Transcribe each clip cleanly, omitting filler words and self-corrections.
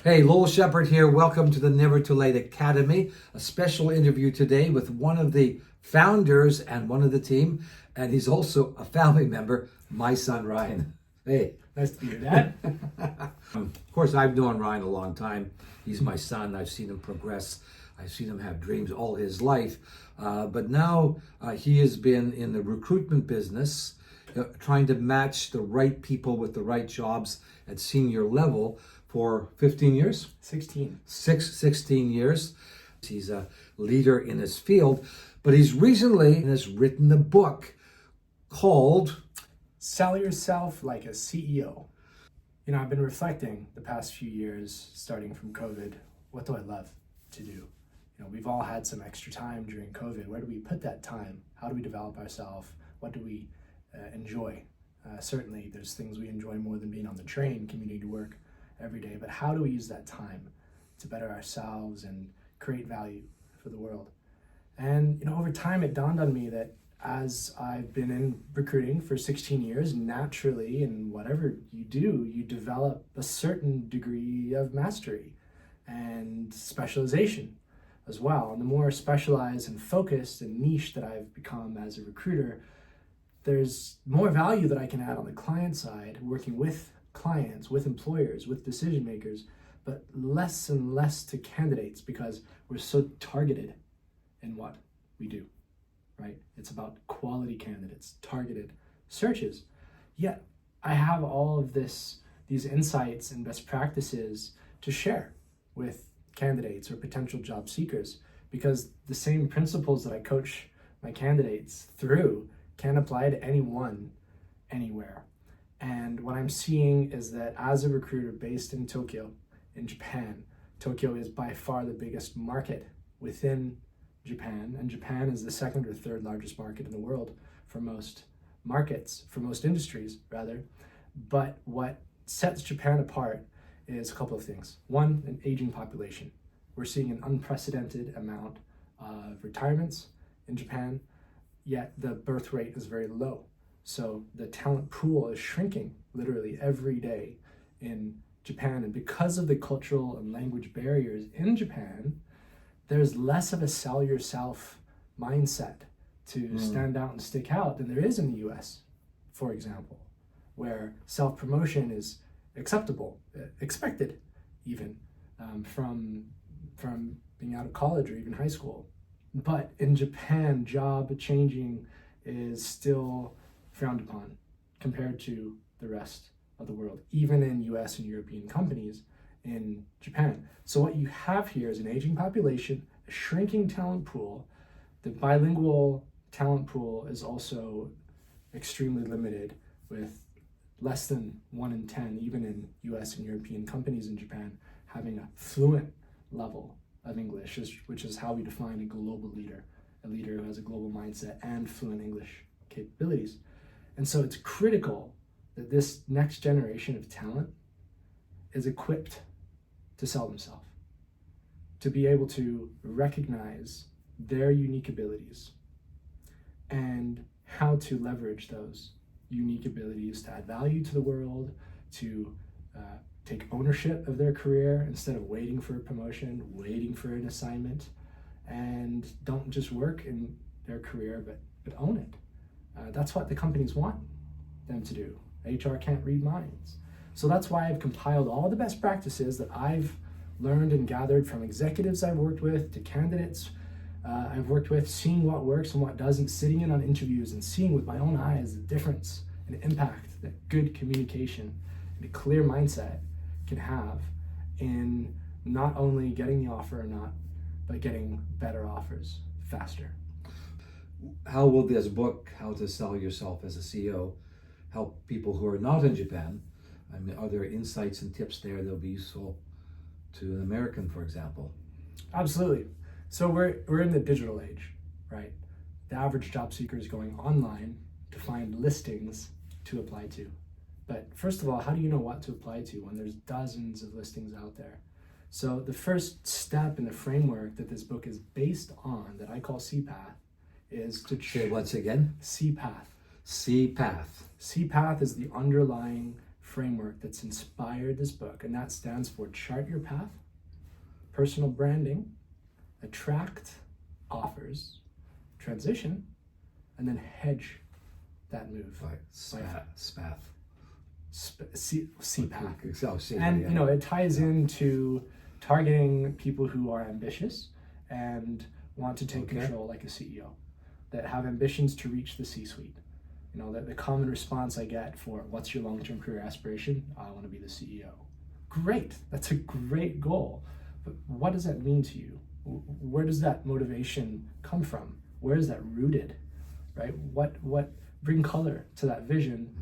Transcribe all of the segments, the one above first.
Hey, Lowell Shepard here. Welcome to the Never Too Late Academy. A special interview today with one of the founders and one of the team, and he's also a family member, my son Ryan. Hey. Nice to be here, Dad. Of course, I've known Ryan a long time. He's my son. I've seen him progress. I've seen him have dreams all his life. But now he has been in the recruitment business, trying to match the right people with the right jobs at senior level for 15 years? 16. 16 years. He's a leader in his field, but he's recently has written a book called Sell Yourself Like a CEO. You know, I've been reflecting the past few years, starting from COVID. What do I love to do? You know, we've all had some extra time during COVID. Where do we put that time? How do we develop ourselves? What do we enjoy? Certainly, there's things we enjoy more than being on the train, commuting to work every day, but how do we use that time to better ourselves and create value for the world? And you know, over time it dawned on me that as I've been in recruiting for 16 years, naturally, in whatever you do, you develop a certain degree of mastery and specialization as well. And the more specialized and focused and niche that I've become as a recruiter, there's more value that I can add on the client side, working with clients, with employers, with decision makers, but less and less to candidates because we're so targeted in what we do, right? It's about quality candidates, targeted searches. Yet I have all of these insights and best practices to share with candidates or potential job seekers, because the same principles that I coach my candidates through can apply to anyone, anywhere. And what I'm seeing is that as a recruiter based in Tokyo, in Japan, Tokyo is by far the biggest market within Japan, and Japan is the second or third largest market in the world for most markets, for most industries rather. But what sets Japan apart is a couple of things. One, an aging population. We're seeing an unprecedented amount of retirements in Japan, yet the birth rate is very low. So the talent pool is shrinking literally every day in Japan. And because of the cultural and language barriers in Japan, there's less of a sell yourself mindset to stand out and stick out than there is in the US, for example, where self-promotion is acceptable, expected even from being out of college or even high school. But in Japan, job changing is still frowned upon compared to the rest of the world, even in US and European companies in Japan. So what you have here is an aging population, a shrinking talent pool. The bilingual talent pool is also extremely limited, with less than 1 in 10, even in US and European companies in Japan, having a fluent level of English, which is how we define a global leader, a leader who has a global mindset and fluent English capabilities. And so it's critical that this next generation of talent is equipped to sell themselves, to be able to recognize their unique abilities and how to leverage those unique abilities to add value to the world, to take ownership of their career instead of waiting for a promotion, waiting for an assignment, and don't just work in their career, but own it. That's what the companies want them to do. HR can't read minds. So that's why I've compiled all the best practices that I've learned and gathered from executives I've worked with to candidates I've worked with, seeing what works and what doesn't, sitting in on interviews and seeing with my own eyes the difference and impact that good communication and a clear mindset can have in not only getting the offer or not, but getting better offers faster. How will this book, How to Sell Yourself as a CEO, help people who are not in Japan? I mean, are there insights and tips there that will be useful to an American, for example? Absolutely. So we're in the digital age, right? The average job seeker is going online to find listings to apply to. But first of all, how do you know what to apply to when there's dozens of listings out there? So the first step in the framework that this book is based on, that I call CPATH, is to Say once again? CPATH. CPATH. CPATH is the underlying framework that's inspired this book, and that stands for Chart Your Path, Personal Branding, Attract Offers, Transition, and then Hedge that move. Right. Spath. CPAC. Oh, see, And yeah. you know, it ties into targeting people who are ambitious and want to take control like a CEO, that have ambitions to reach the C-suite. You know, that the common response I get for what's your long-term career aspiration? I want to be the CEO. Great, that's a great goal. But what does that mean to you? Where does that motivation come from? Where is that rooted, right? What bring color to that vision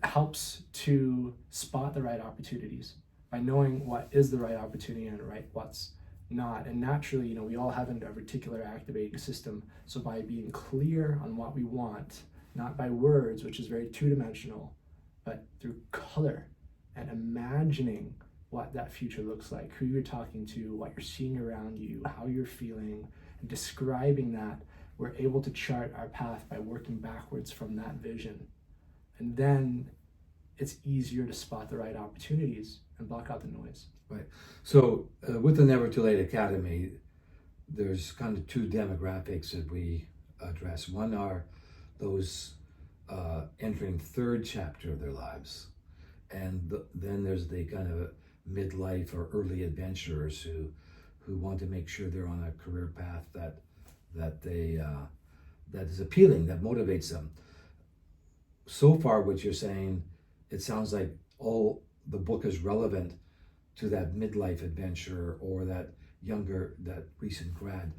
helps to spot the right opportunities by knowing what is the right opportunity and what's not. And naturally, you know, we all have a reticular activating system. So by being clear on what we want, not by words, which is very two-dimensional, but through color and imagining what that future looks like, who you're talking to, what you're seeing around you, how you're feeling, and describing that, we're able to chart our path by working backwards from that vision. And then it's easier to spot the right opportunities and block out the noise. Right. So with the Never Too Late Academy, there's kind of two demographics that we address. One are those entering third chapter of their lives. And then there's the kind of midlife or early adventurers who want to make sure they're on a career path that is appealing, that motivates them. So far, what you're saying, it sounds like all the book is relevant to that midlife adventure or that recent grad.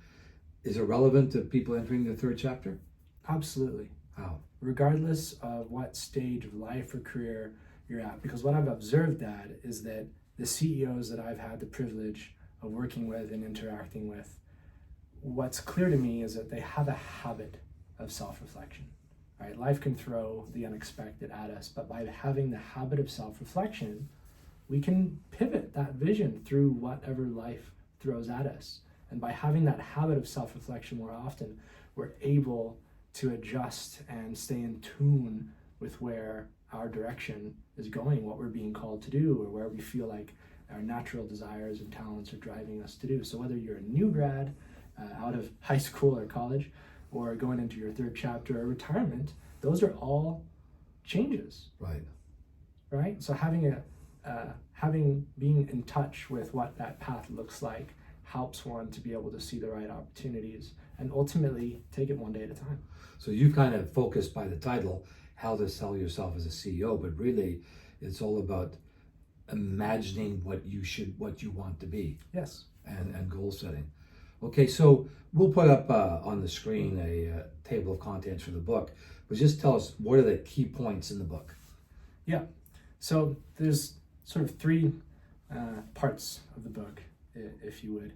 Is it relevant to people entering the third chapter? Absolutely. How? Regardless of what stage of life or career you're at. Because what I've observed is that the CEOs that I've had the privilege of working with and interacting with, what's clear to me is that they have a habit of self-reflection. Right? Life can throw the unexpected at us, but by having the habit of self-reflection, we can pivot that vision through whatever life throws at us. And by having that habit of self-reflection more often, we're able to adjust and stay in tune with where our direction is going, what we're being called to do, or where we feel like our natural desires and talents are driving us to do. So whether you're a new grad out of high school or college, or going into your third chapter or retirement, those are all changes. Right? So being in touch with what that path looks like helps one to be able to see the right opportunities and ultimately take it one day at a time. So you've kind of focused by the title, how to sell yourself as a CEO, but really it's all about imagining what you want to be. Yes. And goal setting. Okay, so we'll put up on the screen a table of contents for the book, but just tell us, what are the key points in the book? Yeah, so there's sort of three parts of the book, if you would.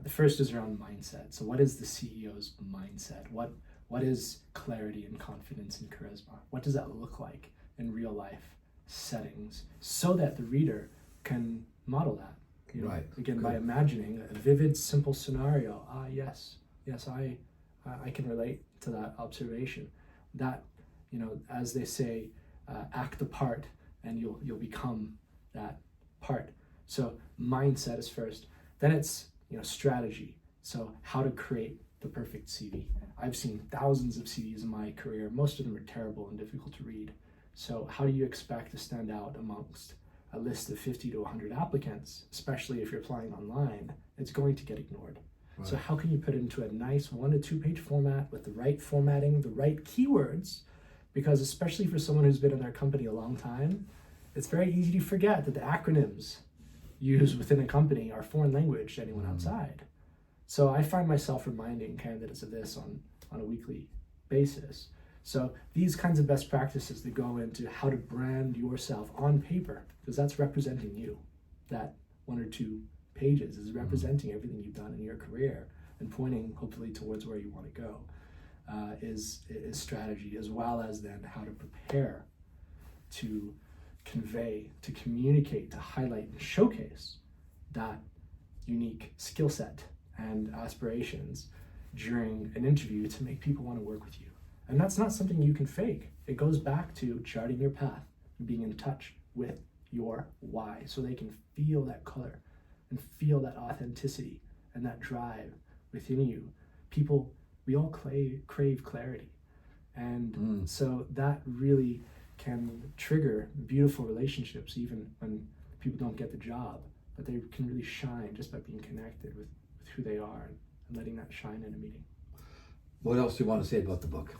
The first is around mindset. So what is the CEO's mindset? What is clarity and confidence and charisma? What does that look like in real life settings so that the reader can model that? You know, right. Again, Good. by imagining a vivid, simple scenario. Yes, I can relate to that observation. That, you know, as they say, act the part, and you'll become that part. So mindset is first. Then it's, you know, strategy. So how to create the perfect CV. I've seen thousands of CVs in my career. Most of them are terrible and difficult to read. So how do you expect to stand out amongst a list of 50 to 100 applicants, especially if you're applying online? It's going to get ignored. Right. So how can you put it into a nice 1 to 2 page format with the right formatting, the right keywords? Because especially for someone who's been in their company a long time, it's very easy to forget that the acronyms used within a company are foreign language to anyone outside. So I find myself reminding candidates of this on a weekly basis. So these kinds of best practices that go into how to brand yourself on paper, because that's representing you. That 1 or 2 pages is representing everything you've done in your career and pointing hopefully towards where you want to go, is strategy, as well as then how to prepare to convey, to communicate, to highlight and showcase that unique skill set and aspirations during an interview to make people want to work with you. And that's not something you can fake. It goes back to charting your path, being in touch with your why, so they can feel that color and feel that authenticity and that drive within you. People, we all crave clarity. And so that really can trigger beautiful relationships, even when people don't get the job, but they can really shine just by being connected with who they are and letting that shine in a meeting. What else do you want to say about the book?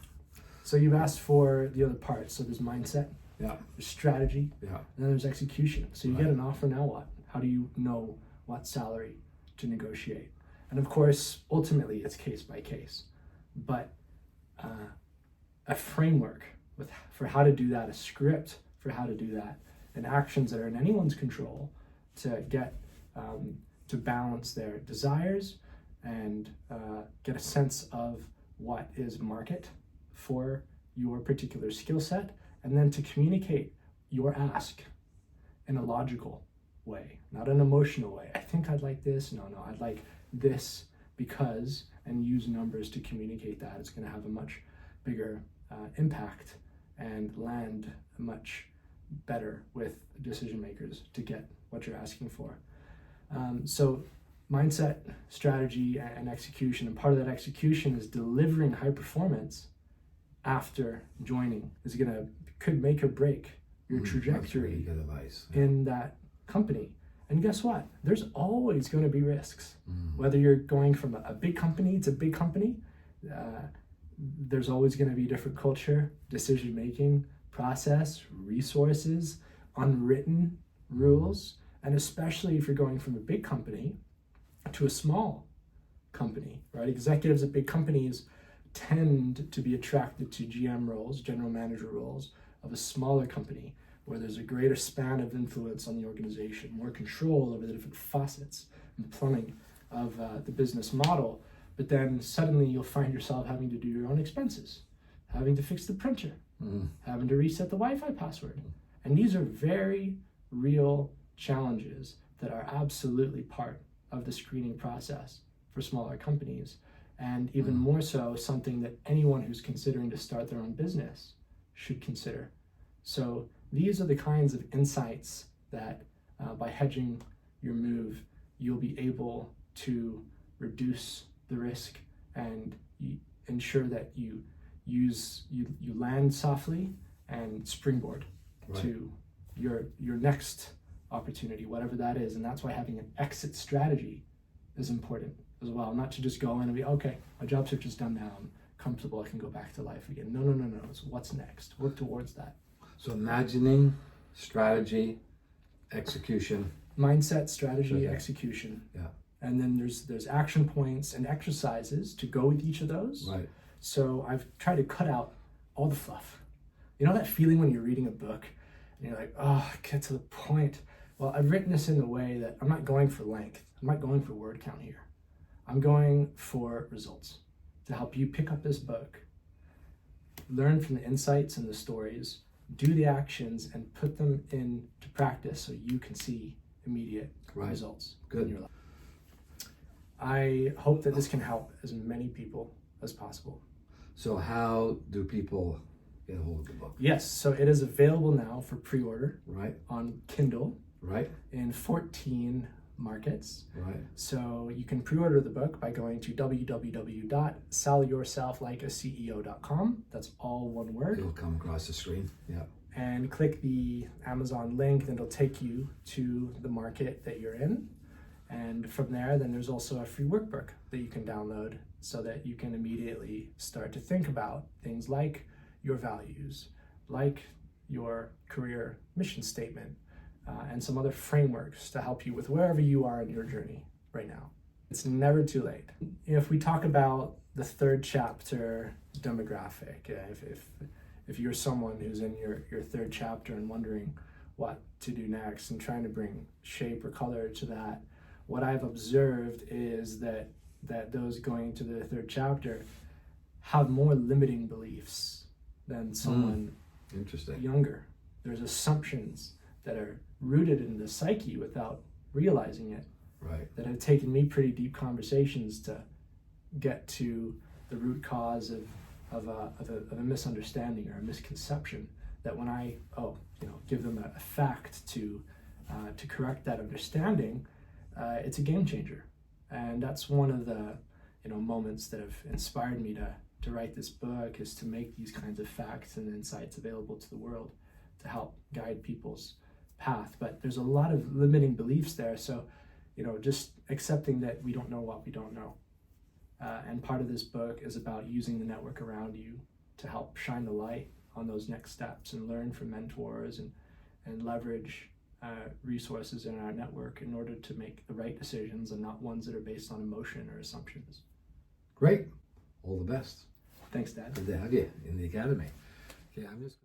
So you've asked for the other parts. So there's mindset, Yeah. there's strategy, Yeah. and then there's execution. So you Right. get an offer, now what? How do you know what salary to negotiate? And of course, ultimately it's case by case, but a framework for how to do that, a script for how to do that, and actions that are in anyone's control to get to balance their desires and get a sense of what is market for your particular skill set, and then to communicate your ask in a logical way, not an emotional way. I think I'd like this. No, I'd like this because, and use numbers to communicate that. It's going to have a much bigger impact and land much better with decision makers to get what you're asking for. So mindset, strategy, and execution. And part of that execution is delivering high performance after joining could make or break your trajectory. That's really good advice. In that company. And guess what? There's always going to be risks. Whether you're going from a big company to big company, there's always going to be different culture, decision-making process, resources, unwritten rules. And especially if you're going from a big company to a small company, right? Executives at big companies tend to be attracted to GM roles, general manager roles, of a smaller company where there's a greater span of influence on the organization, more control over the different facets and plumbing of the business model. But then suddenly you'll find yourself having to do your own expenses, having to fix the printer, having to reset the Wi-Fi password. And these are very real challenges that are absolutely part of the screening process for smaller companies. And even more so, something that anyone who's considering to start their own business should consider. So these are the kinds of insights that by hedging your move, you'll be able to reduce the risk and ensure that you land softly and springboard to your next opportunity, whatever that is. And that's why having an exit strategy is important as well. Not to just go in and be, okay, my job search is done now, I'm comfortable, I can go back to life again. No. It's what's next. Work towards that. So imagining, strategy, execution. Mindset, strategy, execution. Yeah. And then there's action points and exercises to go with each of those. Right. So I've tried to cut out all the fluff. You know that feeling when you're reading a book and you're like, oh, get to the point. Well, I've written this in a way that I'm not going for length. I'm not going for word count here. I'm going for results to help you pick up this book, learn from the insights and the stories, do the actions, and put them into practice so you can see immediate results in your life. I hope that this can help as many people as possible. So how do people get a hold of the book? Yes, so it is available now for pre-order on Kindle in 14 markets. So you can pre-order the book by going to www.sellyourselflikeaceo.com. That's all one word. It'll come across the screen. Yeah. And click the Amazon link, and it'll take you to the market that you're in. And from there, then there's also a free workbook that you can download so that you can immediately start to think about things like your values, like your career mission statement, and some other frameworks to help you with wherever you are in your journey right now. It's never too late. If we talk about the third chapter demographic, if you're someone who's in your third chapter and wondering what to do next and trying to bring shape or color to that, what I've observed is that those going to the third chapter have more limiting beliefs than someone younger. There's assumptions that are rooted in the psyche without realizing it, that have taken me pretty deep conversations to get to the root cause of a misunderstanding or a misconception that when I give them a fact to correct that understanding, it's a game changer. And that's one of the moments that have inspired me to write this book, is to make these kinds of facts and insights available to the world to help guide people's path. But there's a lot of limiting beliefs there, so just accepting that we don't know what we don't know. And part of this book is about using the network around you to help shine the light on those next steps and learn from mentors and leverage resources in our network in order to make the right decisions and not ones that are based on emotion or assumptions. Great. All the best. Thanks, Dad. Good to have you in the academy. Okay, I'm just